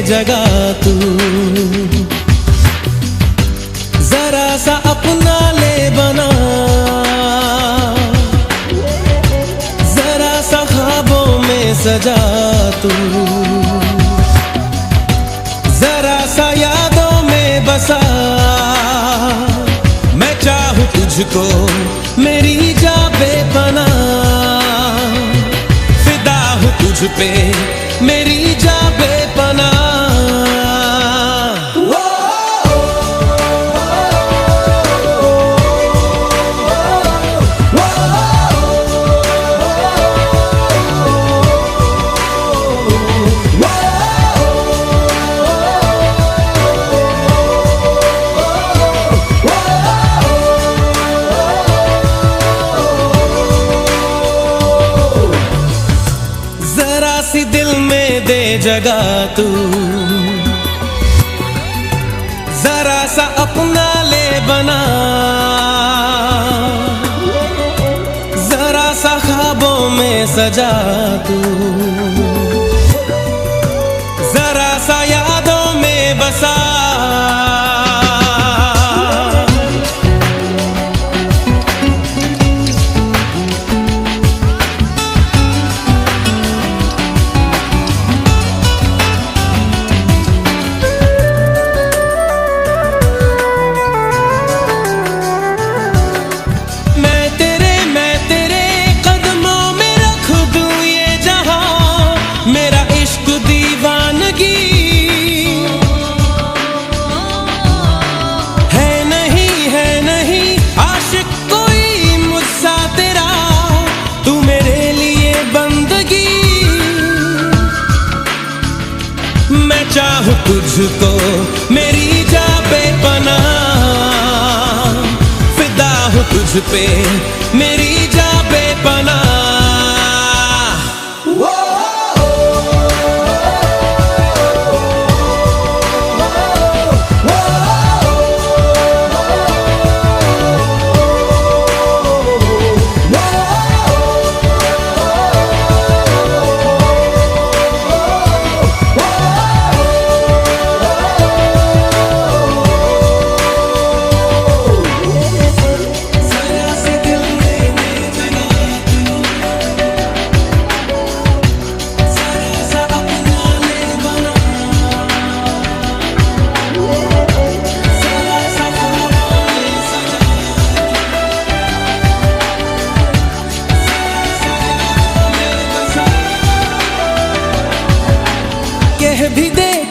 जगह तू, जरा सा अपना ले बना, जरा सा ख्वाबों में सजा तू, जरा सा यादों में बसा। मैं चाहूं तुझको मेरी जा बेपनाह, फिदा हूं तुझ पे मेरी जा बेपनाह। सी दिल में दे जगह तू, जरा सा अपना ले बना, जरा सा ख्वाबों में सजा तू, जरा सा यादों में बसा। मैं चाहूं तुझको मेरी जा बेपनाह, फिदा हूं तुझ पे मेरी जा बेपनाह।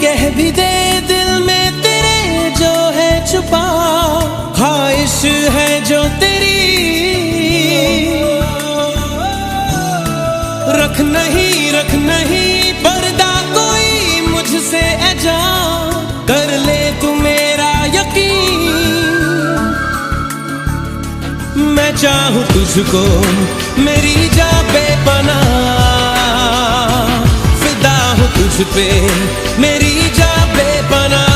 कह भी दे दिल में तेरे जो है छुपा, ख्वाहिश है जो तेरी, रख नहीं पर्दा कोई मुझसे ऐजा, कर ले तू मेरा यकीन। मैं चाहूं तुझको मेरी जा बेपनाह, फिदा हूं तुझ पे मेरी जा बेपनाह।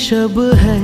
शब है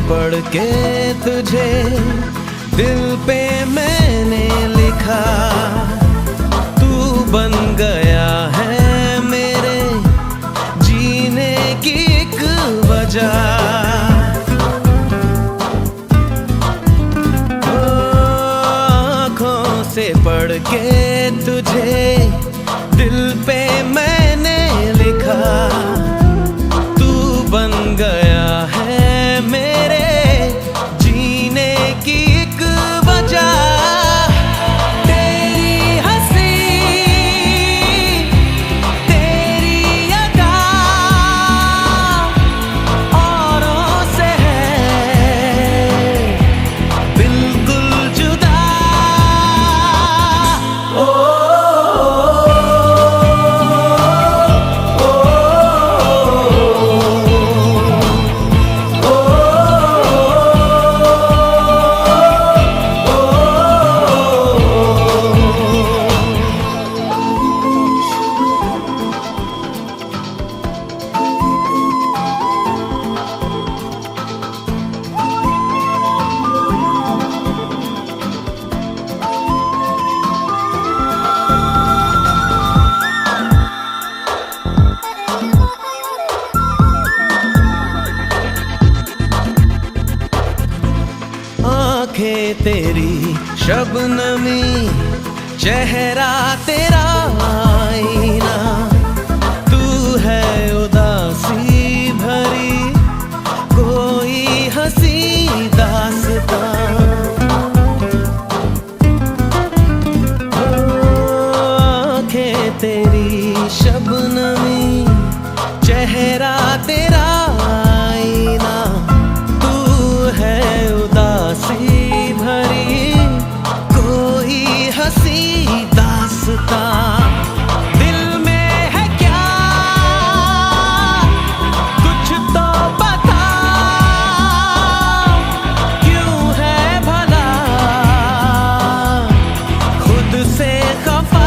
पढ़ के तुझे दिल पे मैंने लिखा, तू बन गया है मेरे जीने की एक वजह। आँखों से पढ़ के तुझे दिल पे मैंने लिखा, तू बन गया है मेरे जीने की एक वजह। तेरी हंसी तेरी अदा औरों से है बिल्कुल जुदा। ओ आँखें तेरी शबनमी, चेहरा तेरा आईना, तू है उदासी भरी कोई हंसी दास्तां। आँखें तेरी शबनमी, चेहरा तेरा आईना, तू है उदासी भरी कोई हंसी दास्तां। दिल में है क्या कुछ तो बता, क्यों है भला खुद से खफा।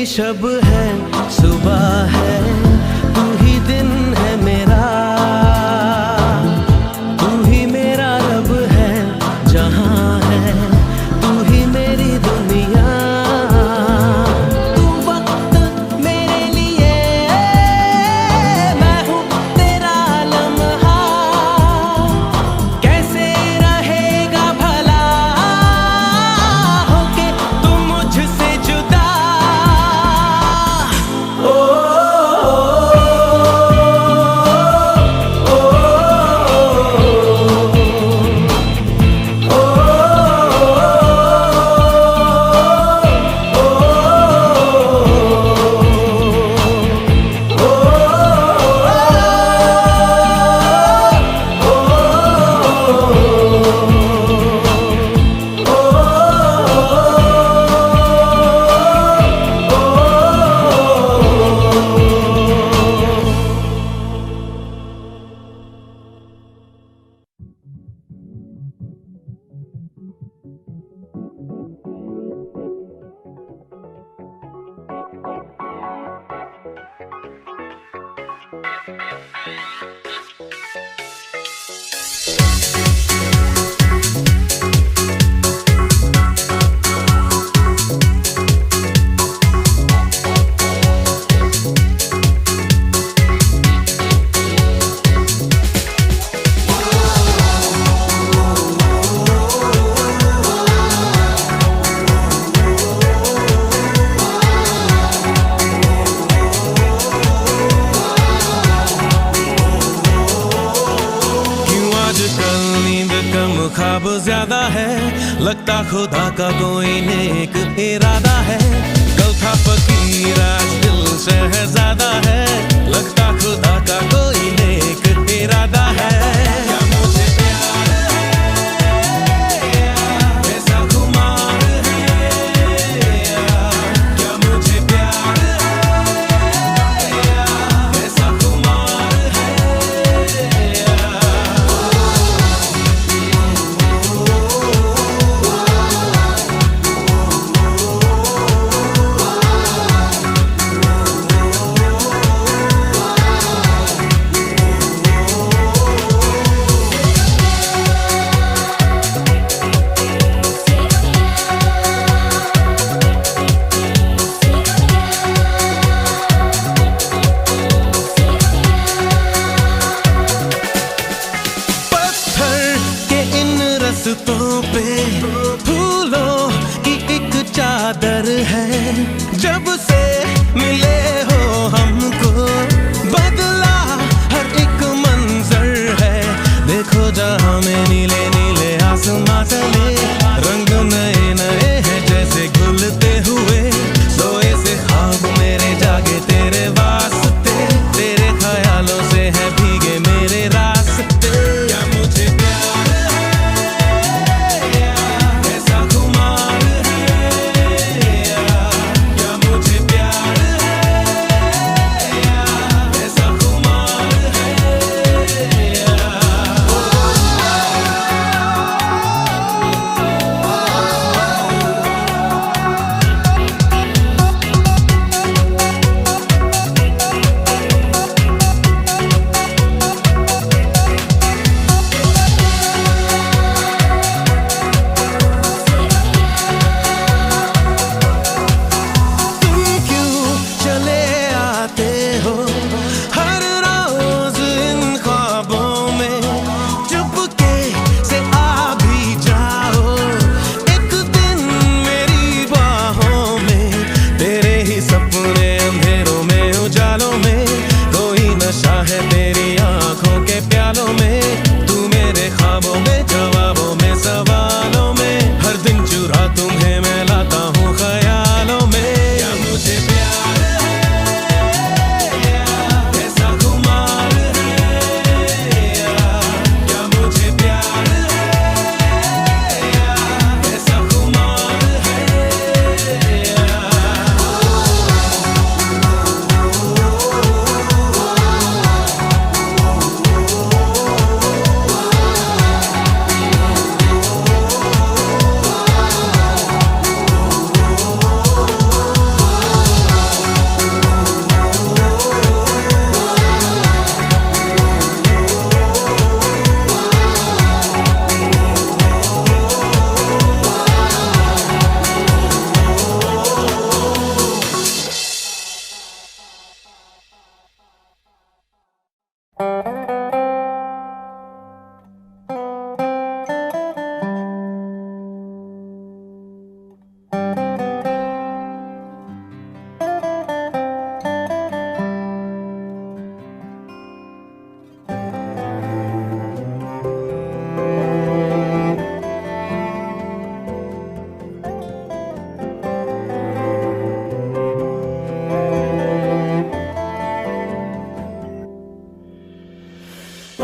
शब है सुबह है, तू ही दिन है मेरा, तू ही मेरा रब है जहां है, तू ही मेरी दुनिया। तू वक्त मेरे लिए, मैं हूँ तेरा लम्हा, कैसे रहेगा भला होके तू मुझसे जुदा। ख्वाब ज्यादा है, लगता खुदा का कोई नेक इरादा है। कल था फकीर आज दिल शहजादा है, लगता खुदा का कोई नेक इरादा है। क्या मुझे प्यार है ऐसा खुमार है, क्या मुझे प्यार है ऐसा खुमार रास्तों पे फूलों की एक चादर है। जब से मिले हो हमको बदला हर एक मंजर है। देखो जहां में नीले नीले आसमां तले रंग नए नए हैं जैसे घुलते हुए। सोए से ख्वाब मेरे जागे तेरे वास्ते, तेरे ख्यालों से है भीगे मेरे रास्ते। क्या मुझे प्यार है ऐसा खुमार है, क्या मुझे प्यार है ऐसा खुमार है।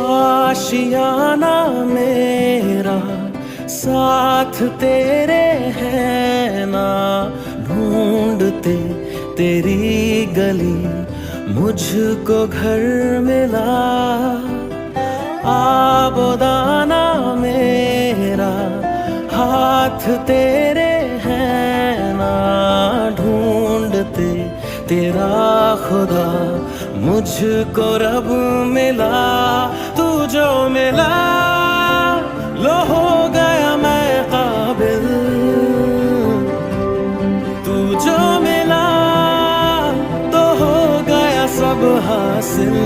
आशियाना मेरा साथ तेरे है ना, ढूंढते तेरी गली मुझको घर मिला। आबोदाना मेरा हाथ तेरे है ना, ढूंढते तेरा खुदा मुझको रब मिला। तू जो मिला लो हो गया मैं काबिल, तू जो मिला तो हो गया सब हासिल।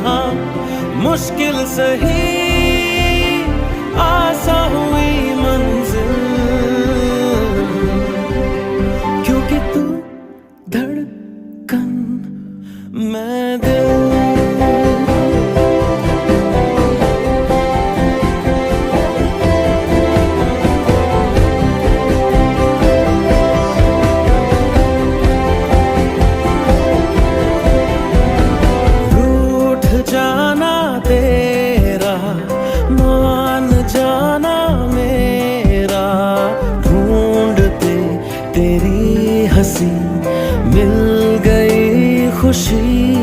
हाँ मुश्किल सही आसा हुई मंजिल, क्योंकि तू धड़कन मैं दिल। मिल गई खुशी,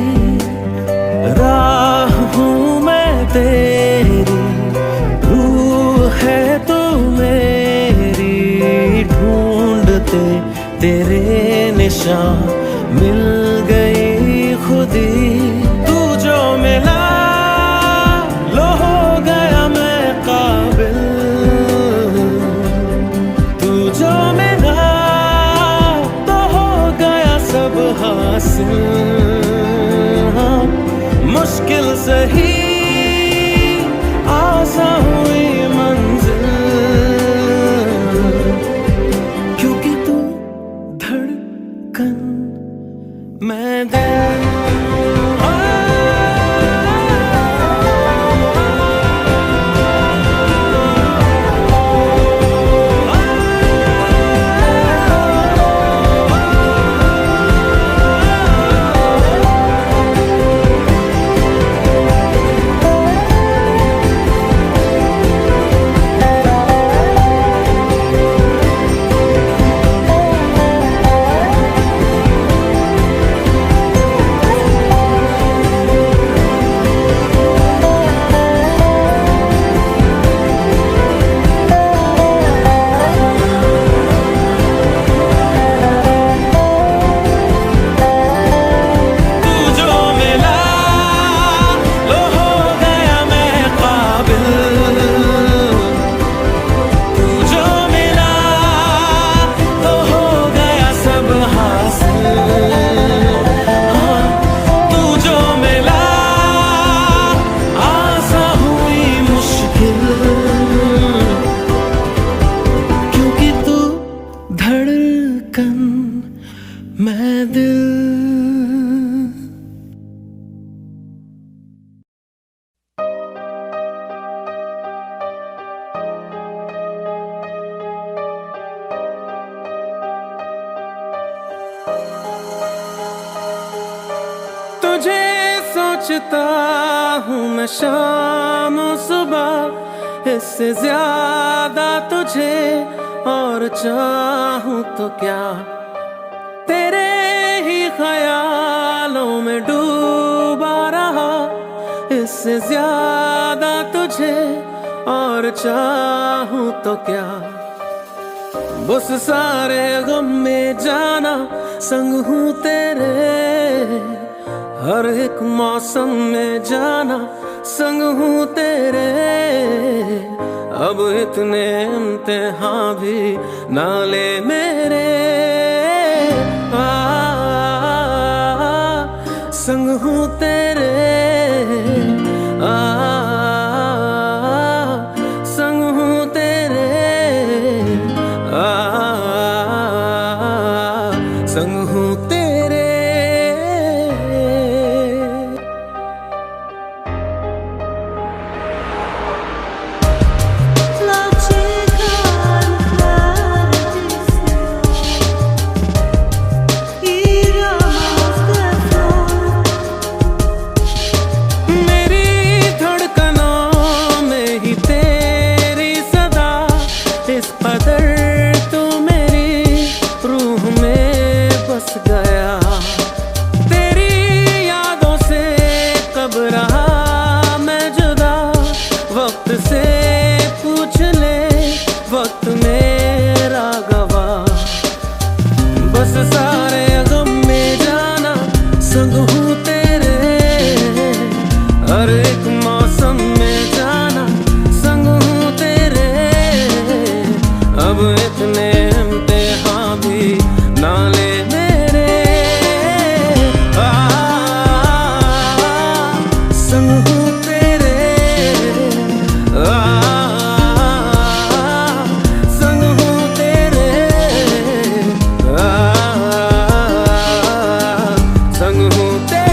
राह हूँ मैं तेरी, रूह है तू मेरी। ढूंढते तेरे निशान मिल गई खुदी। तू जो मिला लो हो गया मैं काबिल, तू जो मिला सब हासिल। हाँ मुश्किल सही आसा हुई मन सोचता हूँ मैं शाम सुबह, इससे ज्यादा तुझे और चाहूँ तो क्या। तेरे ही ख्यालों में डूबा रहा, इससे ज्यादा तुझे और चाहूँ तो क्या। बस सारे गम में जाना संग हूँ तेरे, हर एक मौसम में जाना संग हूँ तेरे। अब इतने इम्तिहान भी ना ले मेरे, संग हूँ तेरे, संग हूँ तेरे, संग हूँ तेरे। से पूछ ले वक्त मेरा गवाह, बस सारे गम में जाना संग हूँ तेरे, हर एक मौसम में जाना संग हूँ तेरे। अब इतने इम्तिहान भी ना ले मेरे, संग हूँ तेरे, संग हूँ तेरे, संग हूँ तेरे।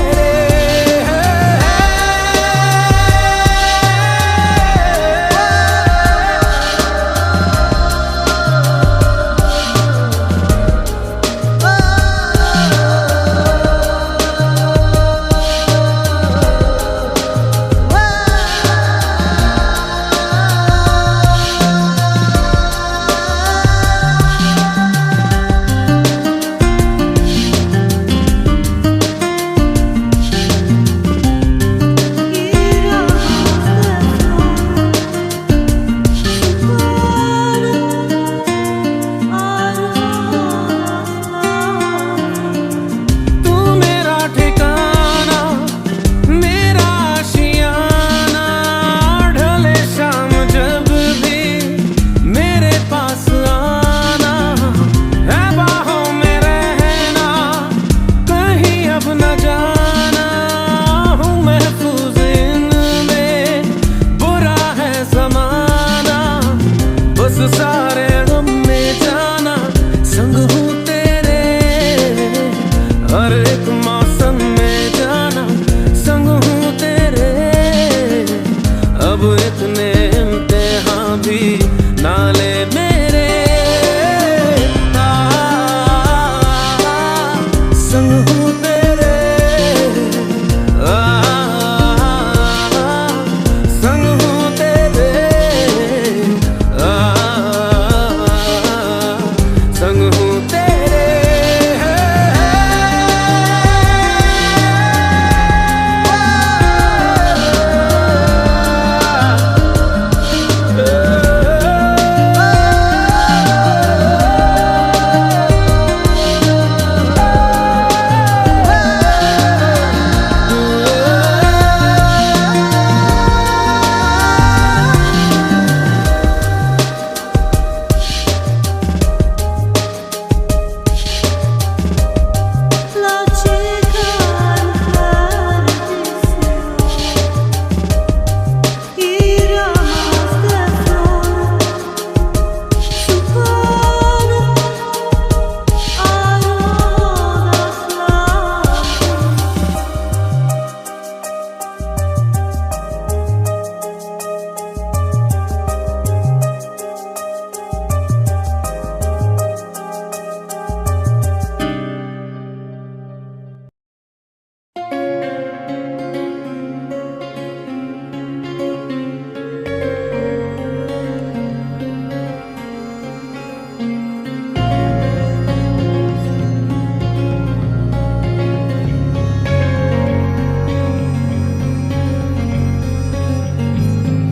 सारे गम में जाना संग हूँ तेरे, हर एक मौसम में जाना संग हूँ तेरे। अब इतने इम्तिहान भी ना ले मेरे, संग हूँ तेरे, संग हूँ तेरे, संग हूँ तेरे।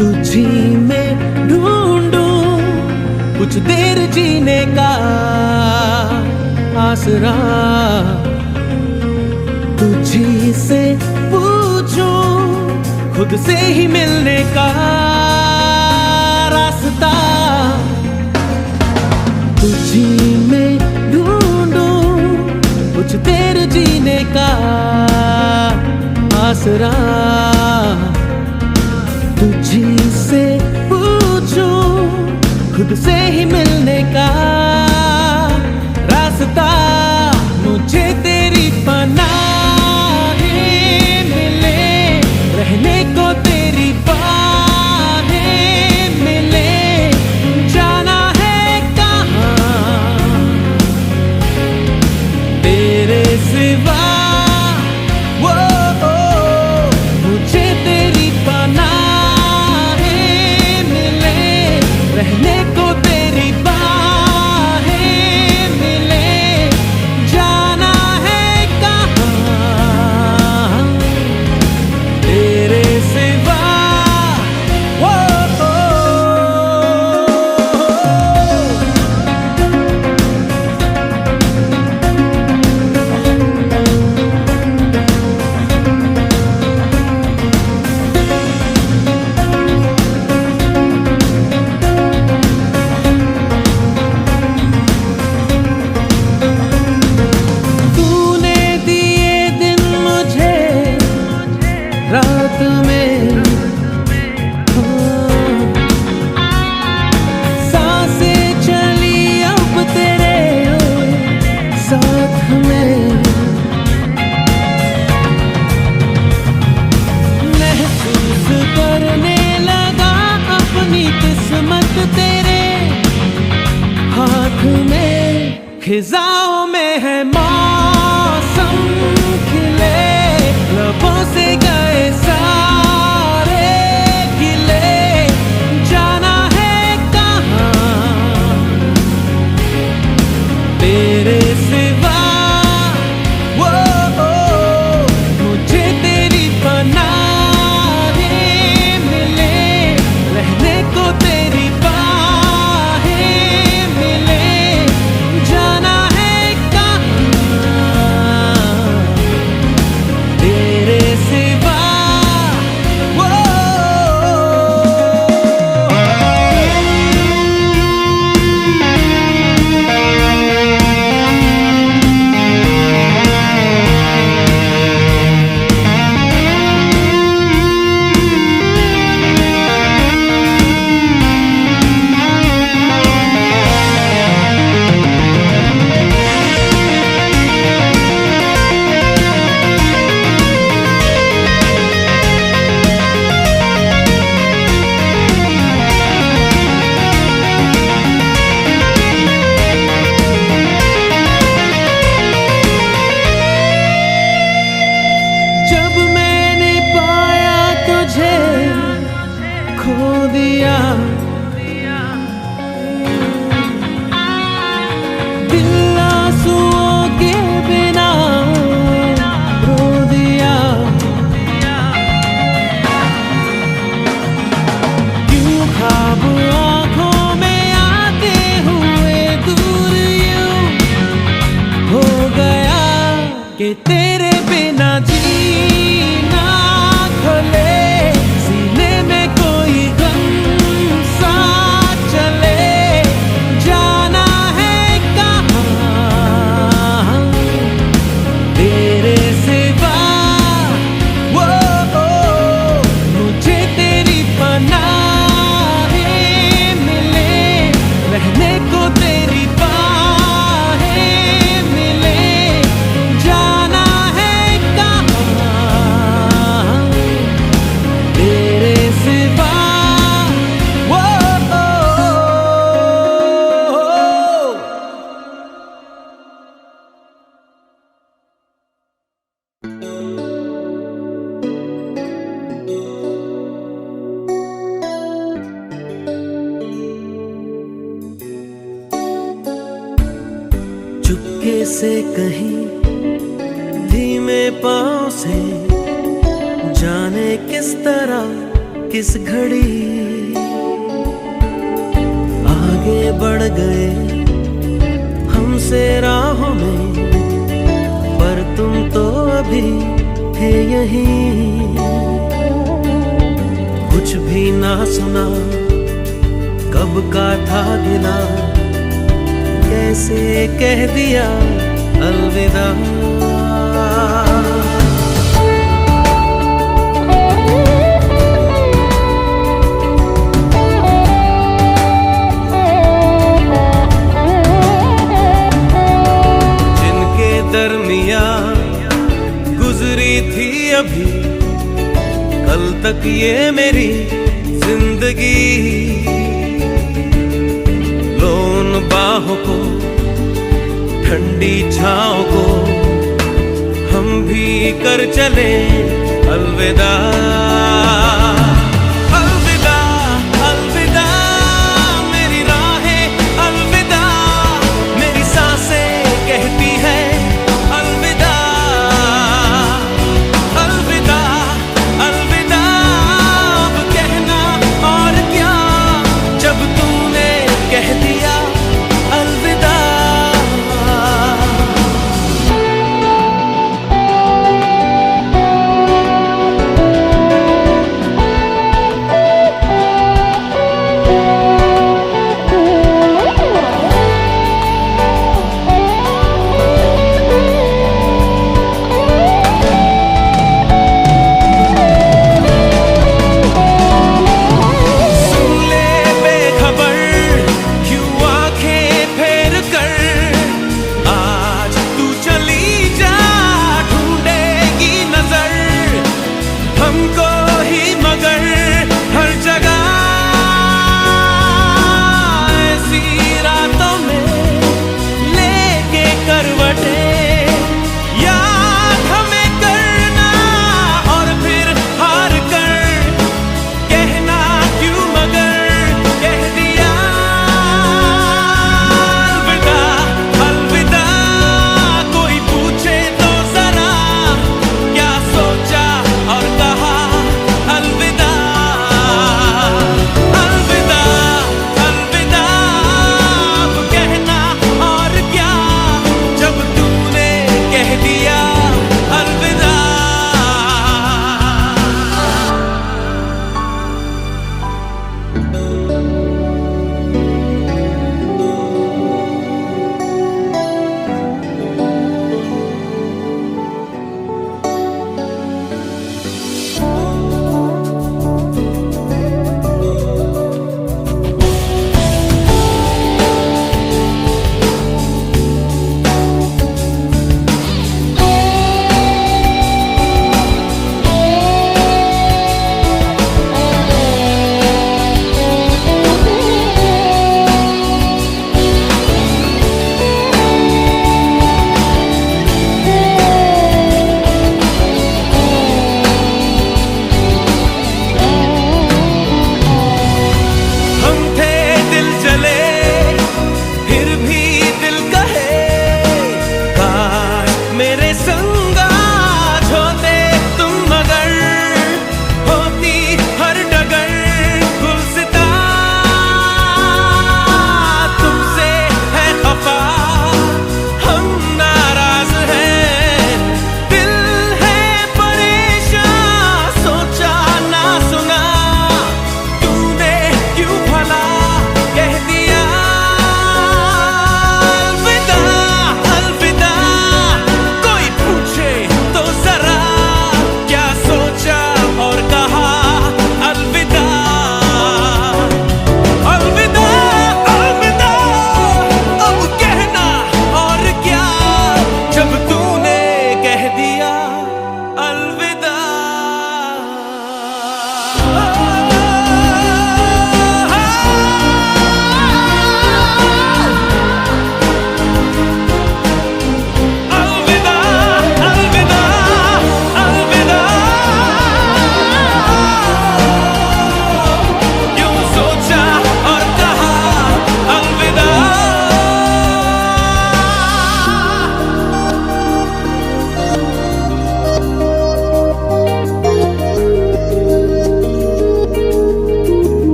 तुझी में ढूंढूं कुछ देर जीने का आसरा, तुझी से पूछूं खुद से ही मिलने का रास्ता, तुझी में ढूंढूं कुछ देर जीने का आसरा, तुझी से पूछूं खुद से ही मिलने का रास्ता, मुझे तेरी पनाहें मिले, रहने को तेरी बाहें मिले, जाना है कहाँ तेरे सिवा, मुझे तेरी पनाहें मिले, रहने को तेरी बाहें मिले, जाना है कहाँ तेरे सिवा। रात में सांसें चली अब तेरे साथ में, महसूस करने लगा अपनी किस्मत तेरे हाथ में, खिजाओं में है मौसम खिले, लबों से गए सारे गिले, जाना है कहाँ तेरे सिवा, मुझे तेरी पनाहें मिले, रहने को तेरी बाहें मिले, जाना है कहाँ तेरे सिवा। जब मैंने पाया तुझे खो दिया, दिल आंसुओं के बिना रो दिया, क्यों ख्वाब आँखों में आते हुए दूर यूं हो गया कि तेरे बिना जीना खले, सीने में कोई गम सा चले, जाना है कहाँ तेरे सिवा, मुझे तेरी पनाहें मिले, रहने को तेरी बाहें मिले, जाना है कहाँ तेरे सिवा। चुपके से कहीं धीमे पाँव से जाने किस तरह किस घड़ी आगे बढ़ गए हमसे राहों में, पर तुम तो अभी थे यहीं। कुछ भी ना सुना, कब का था गिला, कैसे कह दिया अलविदा। जिनके दरमिया गुजरी थी अभी कल तक ये मेरी जिंदगी, लो उन बाहों को, ठंडी छाँव को हम भी कर चले अलविदा। अलविदा अलविदा मेरी राहें, अलविदा मेरी सांसें कहती है अलविदा। अलविदा अलविदा अब कहना और क्या, जब तूने कह दिया अलविदा।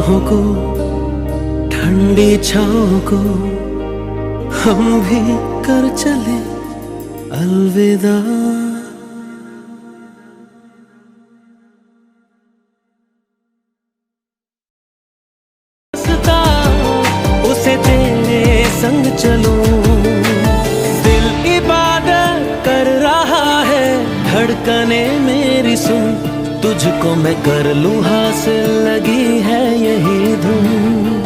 बाहों को, ठंडी छाँव को हम भी कर चले अलविदा। उसे तेरे संग चलूं, दिल इबादत कर रहा है, धड़कने मेरी सुन, तुझको मैं कर लूं हासिल, लगी है यही धुन।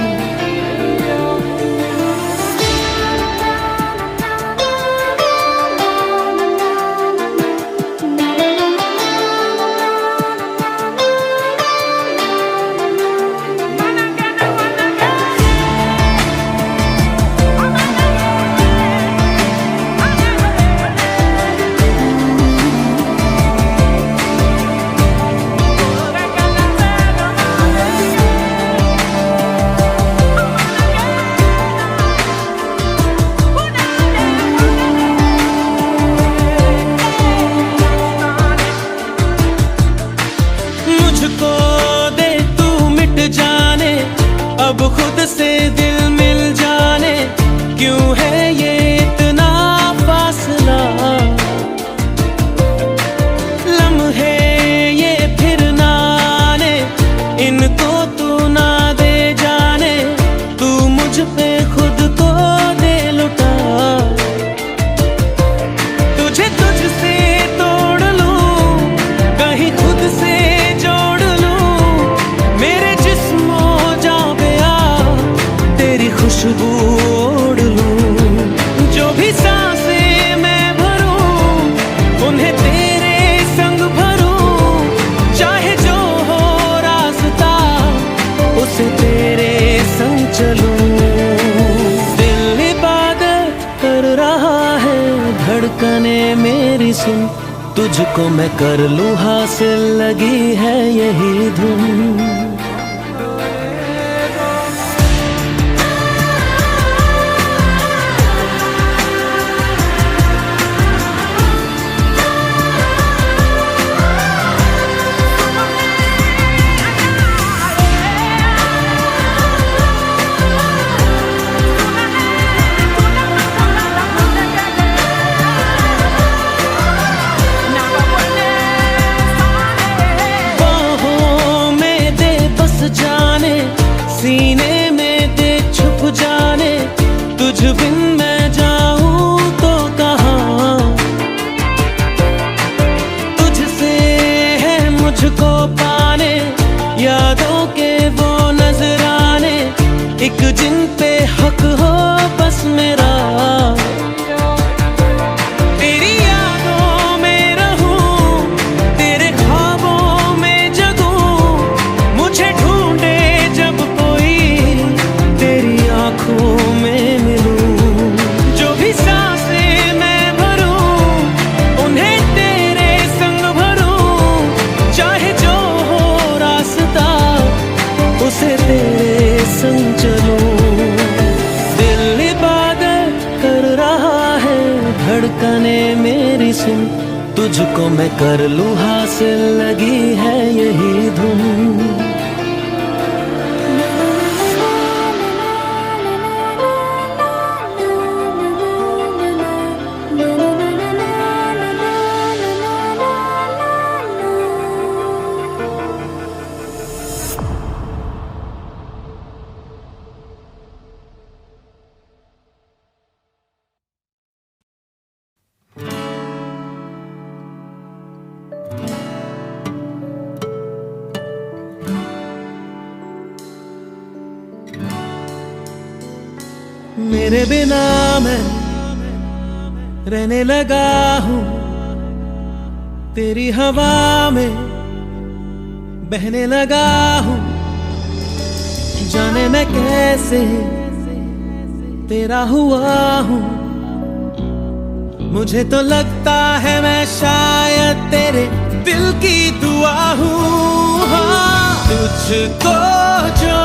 अब खुद से दिल मिल जाने, क्यों है ये इतना फासला, लम्हे ये फिर ना आने, इनको तू ना दे जाने, तू मुझ पे खुद को दे लुटा। तुझे तुझसे तोड़ लूं, कहीं खुद से जोड़ लूं, मेरे जिस्मों खुशबू ओढ़ लूं, जो भी सांसें मैं भरूं, उन्हें तेरे संग भरूं, चाहे जो हो रास्ता उसे तेरे संग चलूं। दिल इबादत कर रहा है, धड़कने मेरी सुन, तुझको मैं कर लूं हासिल, लगी है यही धुन। जाने सीने में दे छुप जाने, तुझ बिन मैं जाऊं तो कहाँ, तुझसे है मुझको पाने, यादों के वो नजराने, एक जिन पे हक हो बस मेरा। तेरी यादों में रहूं, तेरे ख्वाबों में जगूं, मुझे ढूंढे जब कोई, तेरी आंखों में मिलूं, जो भी सांसें मैं भरूं, उन्हें तेरे संग भरूं, चाहे जो हो रास्ता उसे तेरे संग चलूं। दिल इबादत कर रहा है, धड़कने मेरी सुन, तुझको मैं कर लूं हासिल, लगी है यही धुन। मेरे बिना मैं रहने लगा हूँ, तेरी हवा में बहने लगा हूँ, जाने मैं कैसे तेरा हुआ हूँ। मुझे तो लगता है मैं शायद तेरे दिल की दुआ हूँ। हाँ, तुझको जो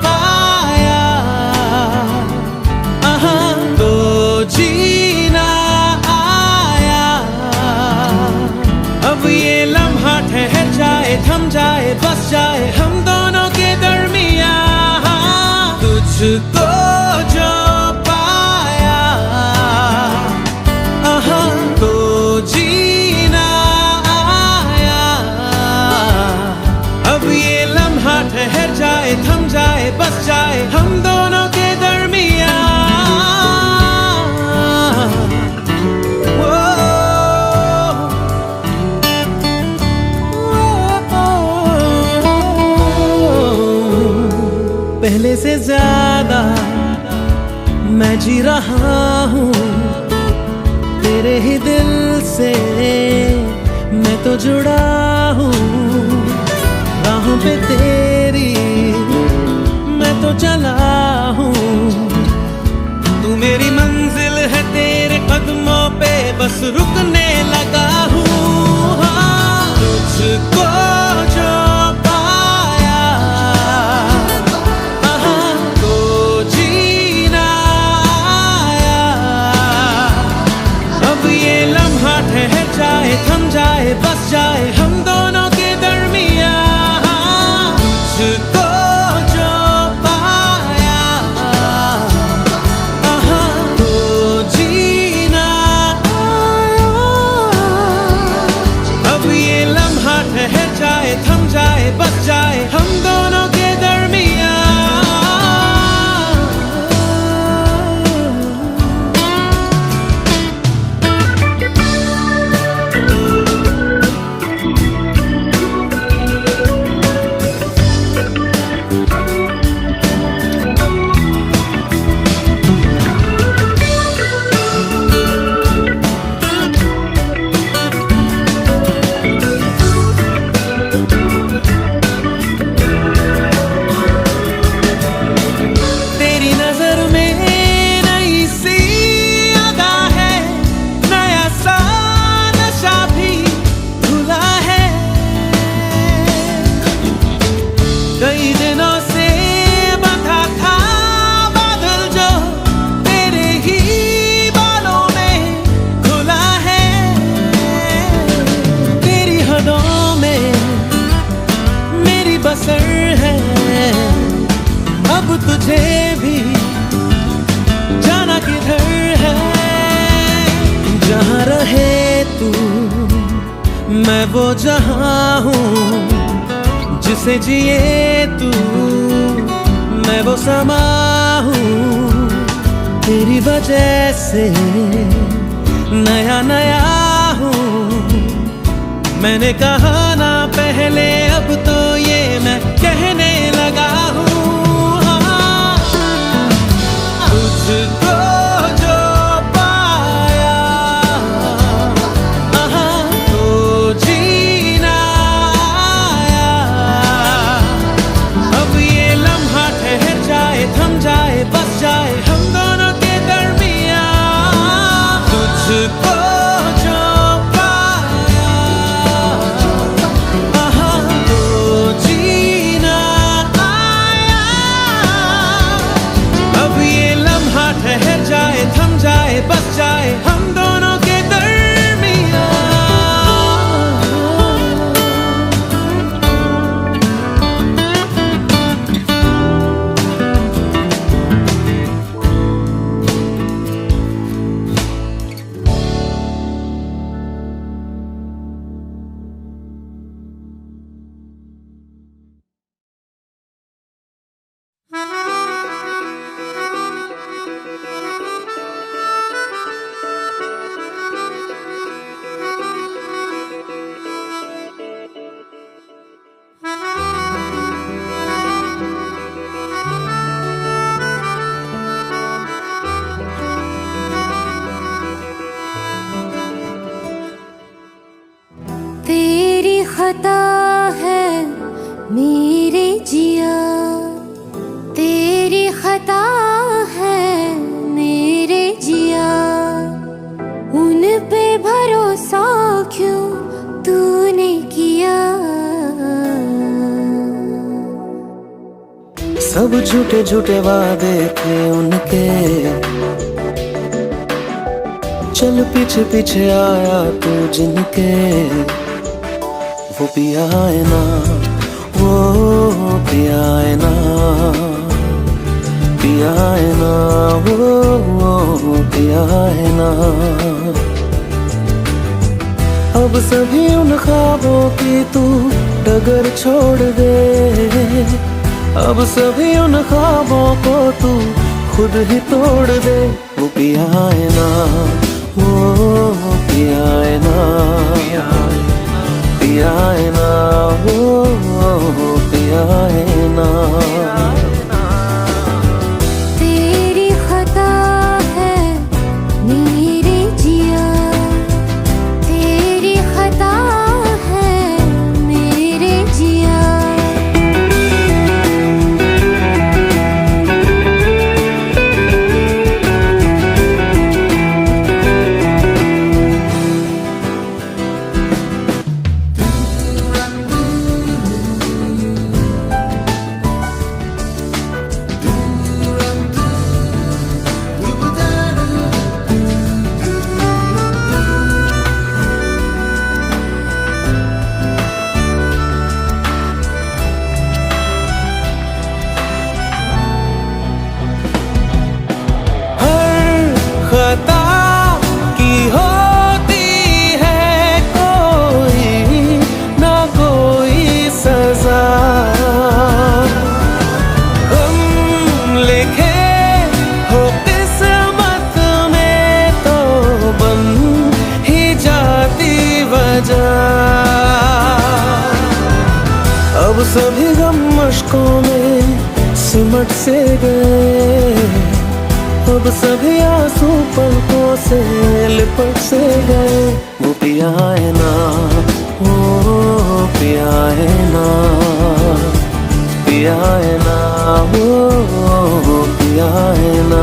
पाया तो जीना आया। अब ये लम्हा ठहर जाए, थम जाए, बस जाए हम दोनों के दरमियान। पहले से ज्यादा मैं जी रहा हूँ तेरे ही दिल से, मैं तो जुड़ा हूँ राहों पे तेरी, मैं तो चला हूँ। तू मेरी मंजिल है, तेरे कदमों पे बस रुकने लगा हूँ। हाँ, तुझको जो पाया तो जीना आया। अब ये लम्हा ठहर जाए, थम जाए, बस जाए हम दोनों के दरमियाँ। तुझको जो पाया तो जीना आया। अब ये लम्हा ठहर जाए, थम जाए, बस जाए हम दोनों के दरमियाँ। कई दिनों से बंधा था बादल जो तेरे ही बालों में खुला है। तेरी हदों में मेरी बसर है, अब तुझे भी जाना किधर है। जहाँ रहे तू मैं वो जहाँ हूँ, जिसे जिए तू मैं वो समा हूँ। तेरी वजह से नया नया हूँ, मैंने कहा ना पहले अब तो ये मैं कहने लगा हूँ। तुझको जो पाया तो जीना आया। अब ये लम्हा ठहर जाए, थम जाए, बस जाए हम दोनों के दरमियाँ। तुझको जो पाया तो जीना आया। अब ये लम्हा ठहर जाए, थम जाए, बस जाए हम दोनों के दरमियाँ। तेरी खता है मेरे जिया, तेरी खता है मेरे जिया। उन पे भरोसा क्यों तूने किया। सब झूठे झूठे वादे थे उनके, चल पीछे पीछे आया तू जिनके। वो पिया है ना, वो पिया है ना, पिया है ना, वो पिया है ना। अब सभी उन ख्वाबों की तू डगर छोड़ दे। अब सभी उन ख्वाबों को तू खुद ही तोड़ दे। वो पिया है ना, वो पिया है ना, पिया है ना, वो पिया है ना। अब सभी गम मशकों में सिमट से गए, अब सभी आंसू पलकों से लिपट से गए। वो पिया है ना, वो पिया है ना, पिया है ना, वो पिया है ना।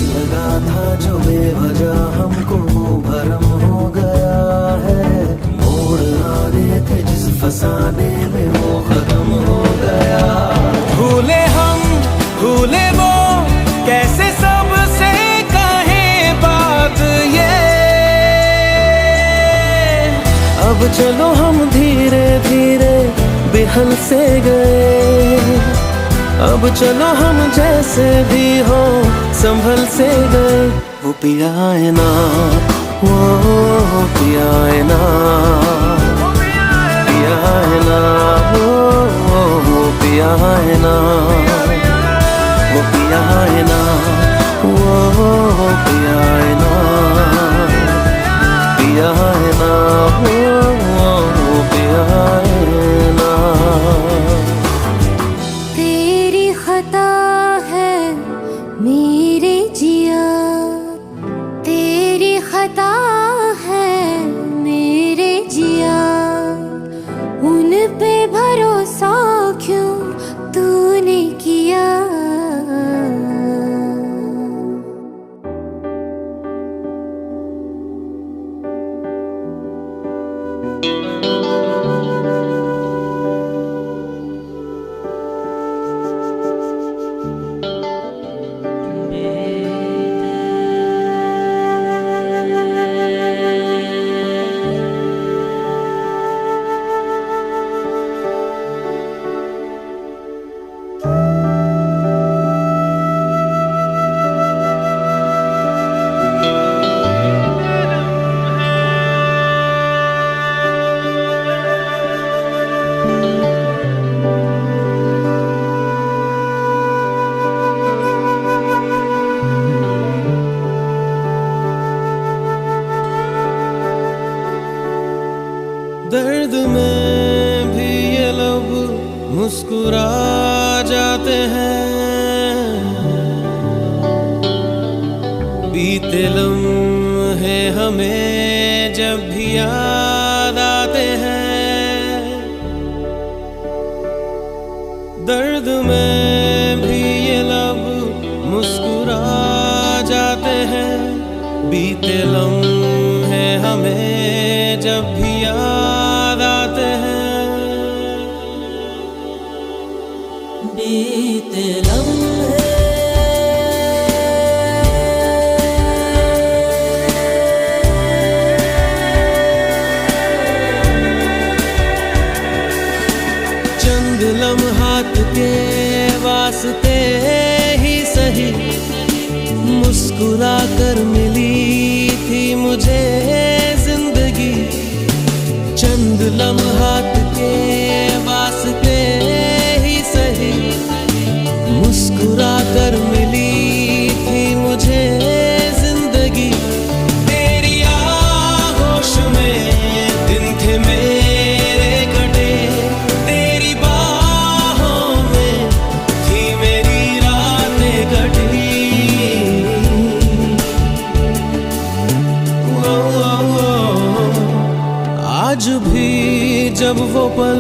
लगा था जो बेवजह हमको भरम हो गया है, मोड़ आने थे जिस फसाने में वो खत्म हो गया। भूले हम भूले वो, कैसे सबसे कहें बात ये। अब चलो हम धीरे धीरे बेहल से गए, अब चलो हम जैसे भी हो संभल से गए। वो पिया है ना, वो पिया है ना, पिया है ना, वो पिया है ना, वो पिया है ना, वो पिया है ना, पिया है ना, वो पिया है ना। खता है मेरे जिया, तेरी खता है मेरे जिया। उन पे भरोसा क्यों तूने किया। दर्द में भी ये लब मुस्कुरा जाते हैं, बीते लम्हे हमें जब भी याद आते हैं। दर्द में भी ये लब मुस्कुरा जाते हैं, बीते लम्हे हमें जब भी याद आते हैं। बीते लम्हे चंद लम्हात के वास्ते ही सही मुस्कुरा कर मिली थी मुझे जिंदगी। चंद लम्हात के वास्ते ही सही मुस्कुरा कर मिली थी मुझे जिंदगी। तेरी आगोश में दिन थे मेरे कटे, तेरी बाहों में थी मेरी रातें कटी। आज भी जब वो पल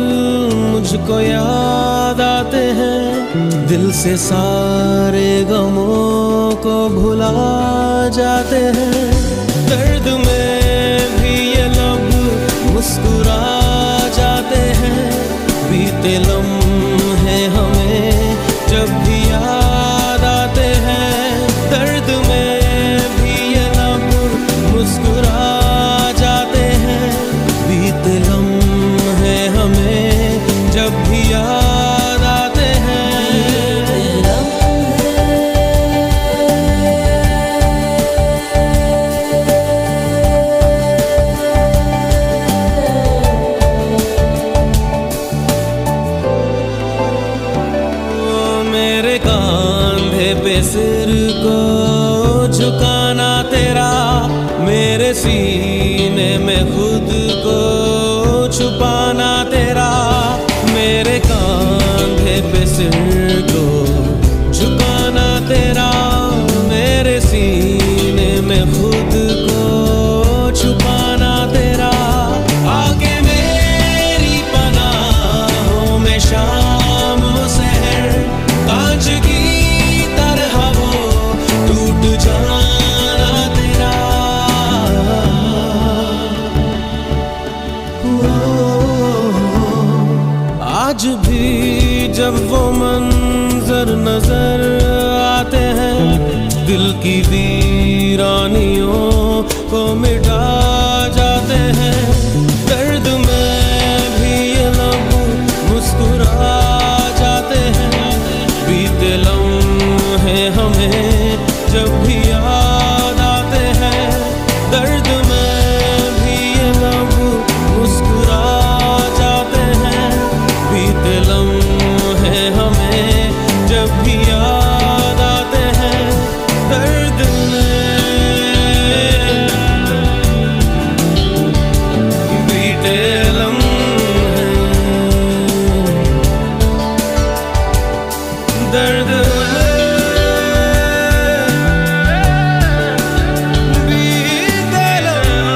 मुझको याद आते हैं, दिल से सारे गमों को भुला जाते हैं। दर्द में भी ये लब मुस्कुरा जाते हैं, बीते लम्हे हमें जब भी याद आते हैं। दर्द में भी ये लब मुस्कुरा जाते हैं, बीते लम्हे हमें जब भी याद आते हैं। लम्हे पे सिर को झुकाना तेरा, मेरे सीने में खुद को छुपाना तेरा, मेरे कांधे पे सिर को झुकाना तेरा, मेरे सीने में खुद को छुपाना तेरा, आगे मेरी पनाहों में शाम सहर, कांच की तरह वो टूट जाना तेरा। आज भी जब वो मंजर नजर आते हैं, दिल की वीरानियों को मिटा जाते हैं, दर्द में भी ये लब मुस्कुरा जाते हैं, बीते लम्हे हमें जब भी याद आते हैं, दर्द में भी ये लब मुस्कुरा जाते हैं, बीते लम्हे हमें जब भी याद आते हैं, दर्द में बीते लम्हे दर्द में बीते लम्हे।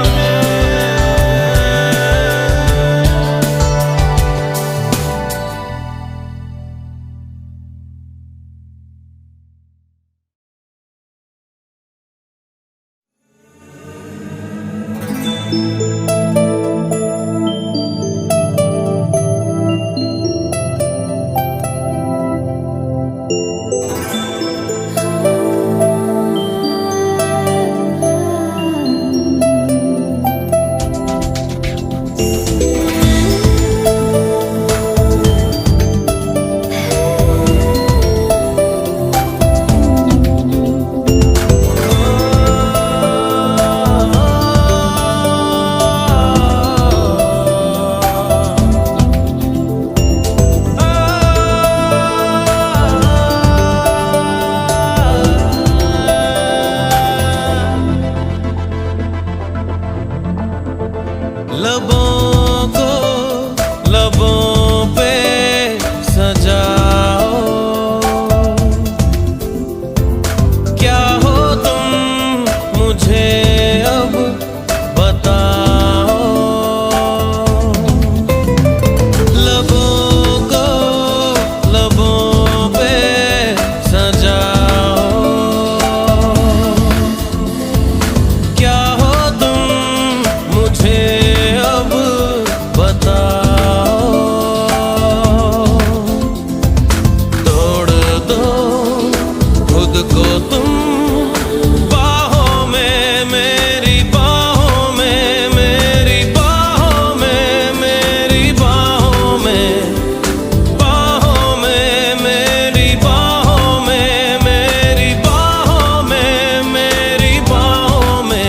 लबों को लबों पे सजाओ, क्या हो तुम मुझे अब बताओ, लबों को लबों पे सजाओ, क्या हो तुम मुझे अब बताओ, तोड़ दो खुद को तुम बाहों में, मेरी बाहों में, मेरी बाहों में, मेरी बाहों में, बाहों में, मेरी बाहों में, मेरी बाहों में, मेरी बाहों में।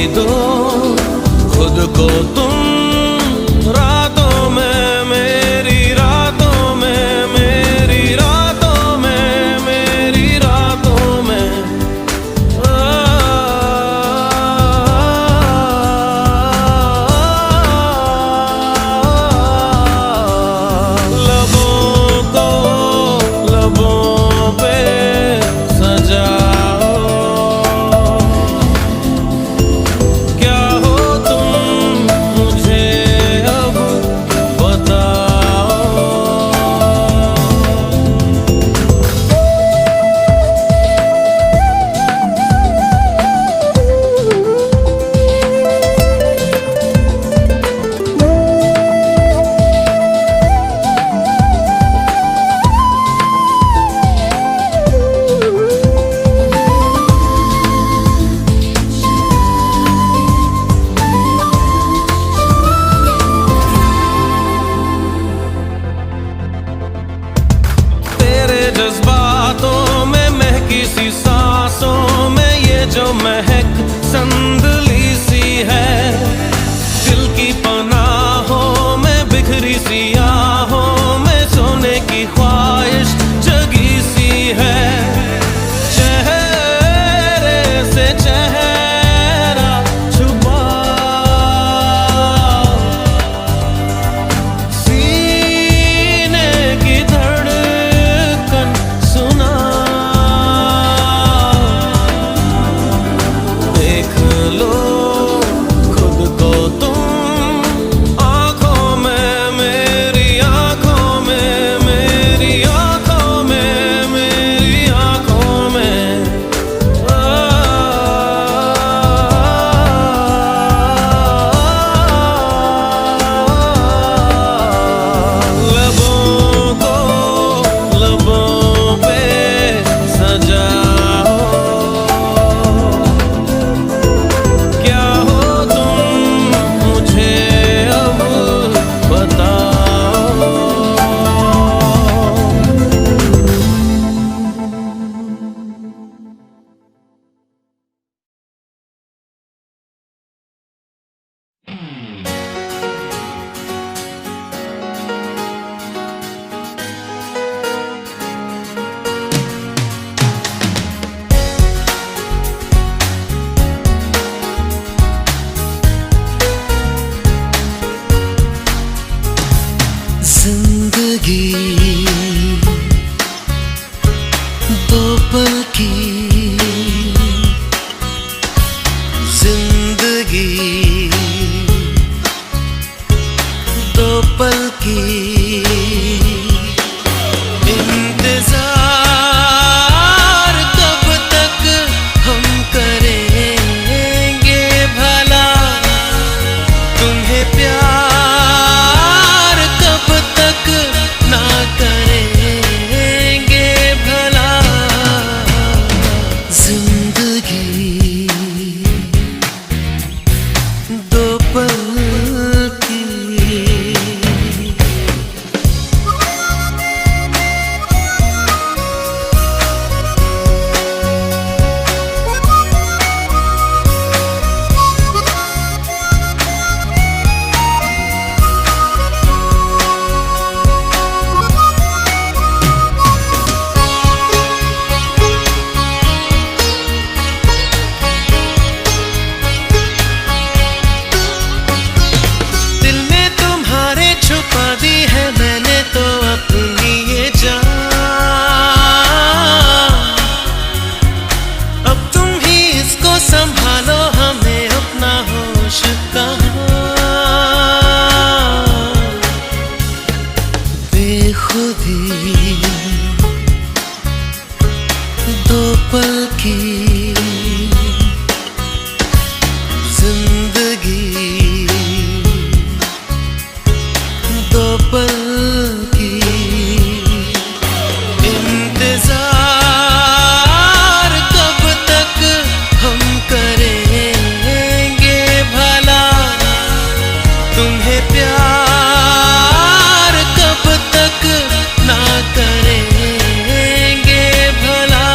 दो खुद को तुम रातों में, मेरी रातों में, मेरी रातों में, मेरी रातों में। लबों को लबों पे सजाओ, क्या हो तुम मुझे अब बताओ। तेरे जज्बातों में महकी सी सांसों में ये जो महक संदली सी है, दिल की पनाहों में बिखरी सी आहों में सोने की ख्वाहिश जगी सी है। चेहरे से चेहरा छुपा, सीने की धड़कन सुना, देख लो खुद को तुम आँखों में, मेरी आँखों में, मेरी आँखों में, मेरी आँखों में। लबों को लबों पे सजाओ, क्या हो तुम मुझे अब बताओ। जिंदगी दो पल की, जिंदगी दो पल की, इंतजार कब तक हम करेंगे भला, तुम्हें प्यार कब तक ना करेंगे भला। जिंदगी दो पल की, दिल ने तुम्हारे छुपा दी है मैंने तो अपनी ये जान। अब तुम ही इसको संभालो, हमें अपना होश कहाँ। बेखुदी दो पल की, जिंदगी दो पल की, इंतजार कब तक हम करेंगे भला, तुम्हें प्यार कब तक ना करेंगे भला।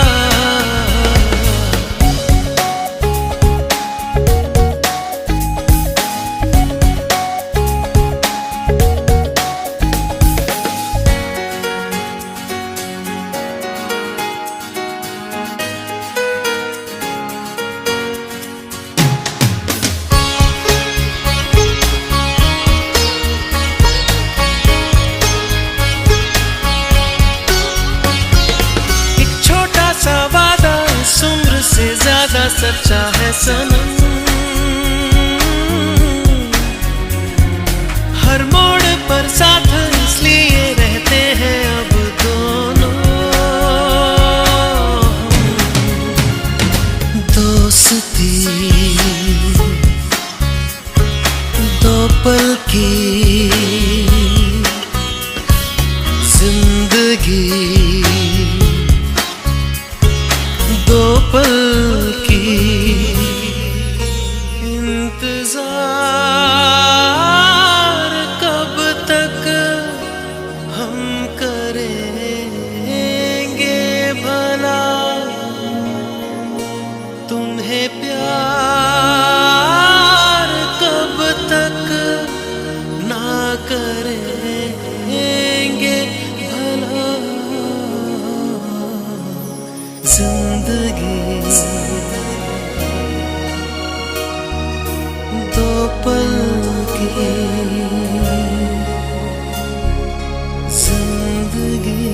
सच्चा है सनम। हर मोड़ पर साथ इसलिए रहते हैं अब दोनों। दोस्ती दो पल की, जिंदगी दो पल की। इंतजार कब तक हम करेंगे भला, तुम्हें प्यार कब तक ना करेंगे भला। जिंदगी दो पल की, जिंदगी।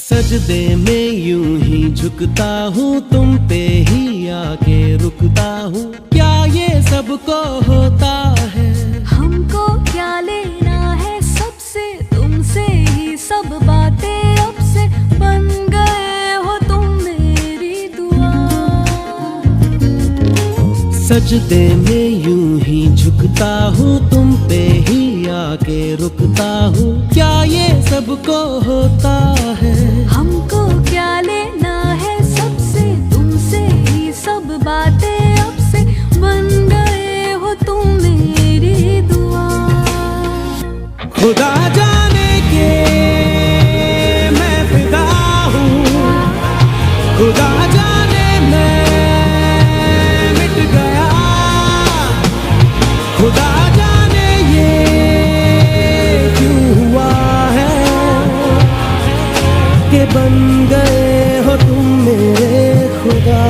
सजदे में यूं ही झुकता हूँ, तुम पे ही आके रुकता हूँ। क्या ये सबको होता है? हमको क्या लेना है सबसे, तुमसे ही सब बातें अब से बन गए हो तुम मेरी दुआ। सजदे में यूं ही झुकता हूँ, तुम पे ही आके रुकता हूँ। क्या ये सबको होता है? हमको क्या लेना है सबसे, तुमसे ही सब बातें अब से बन गए हो तुम मेरी दुआ। खुदा जाने के मैं फिदा हूँ, खुदा जाने मैं मिट गया। खुदा जाने ये क्यों हुआ है कि बन गए हो तुम मेरे खुदा।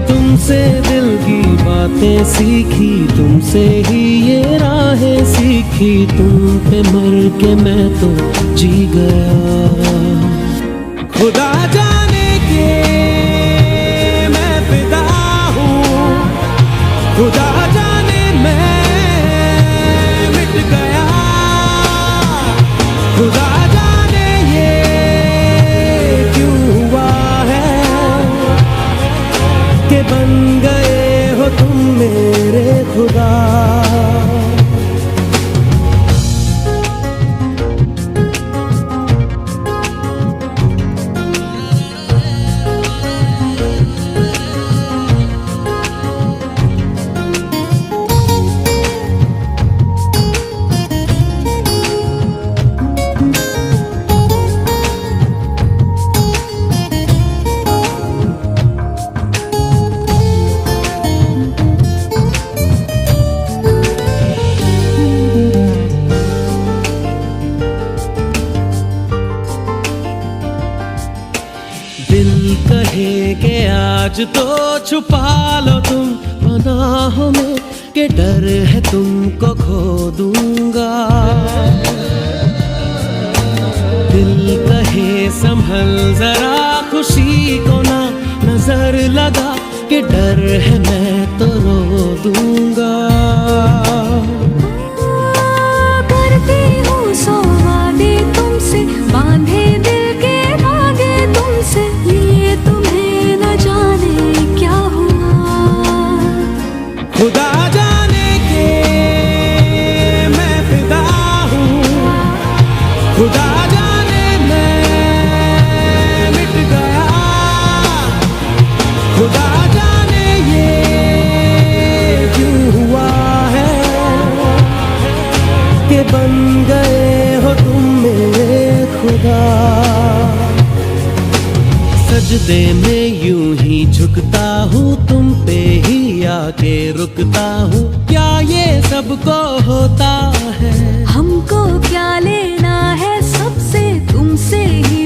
तुमसे दिल की बातें सीखी, तुमसे ही ये राहें सीखी। तुम पे मर के मैं तो जी गया। खुदा जाने के मैं फिदा हूँ, खुदा जाने मैं मिट गया। खुदा जाने ये क्यों हुआ है कि बन गए हो तुम मेरे खुदा। कहे कि आज तो छुपा लो तुम पनाहों में, कि डर है तुमको खो दूंगा। संभल जरा खुशी को ना नजर लगा कि डर है मैं तो रो दूंगा। करती हूँ सौ वादे तुमसे, बांधे दिल के धागे तुमसे, ये तुम्हें न जाने क्या हुआ। खुदा जाने के मैं फिदा हूँ, खुदा जाने मैं मिट गया, खुदा जाने ये क्यों हुआ है कि बन गए हो तुम मेरे खुदा। सजदे में यूं ही झुकता हूँ, तुम पे ही आके रुकता हूँ, क्या ये सबको होता है? हमको क्या लेना है सबसे, तुमसे ही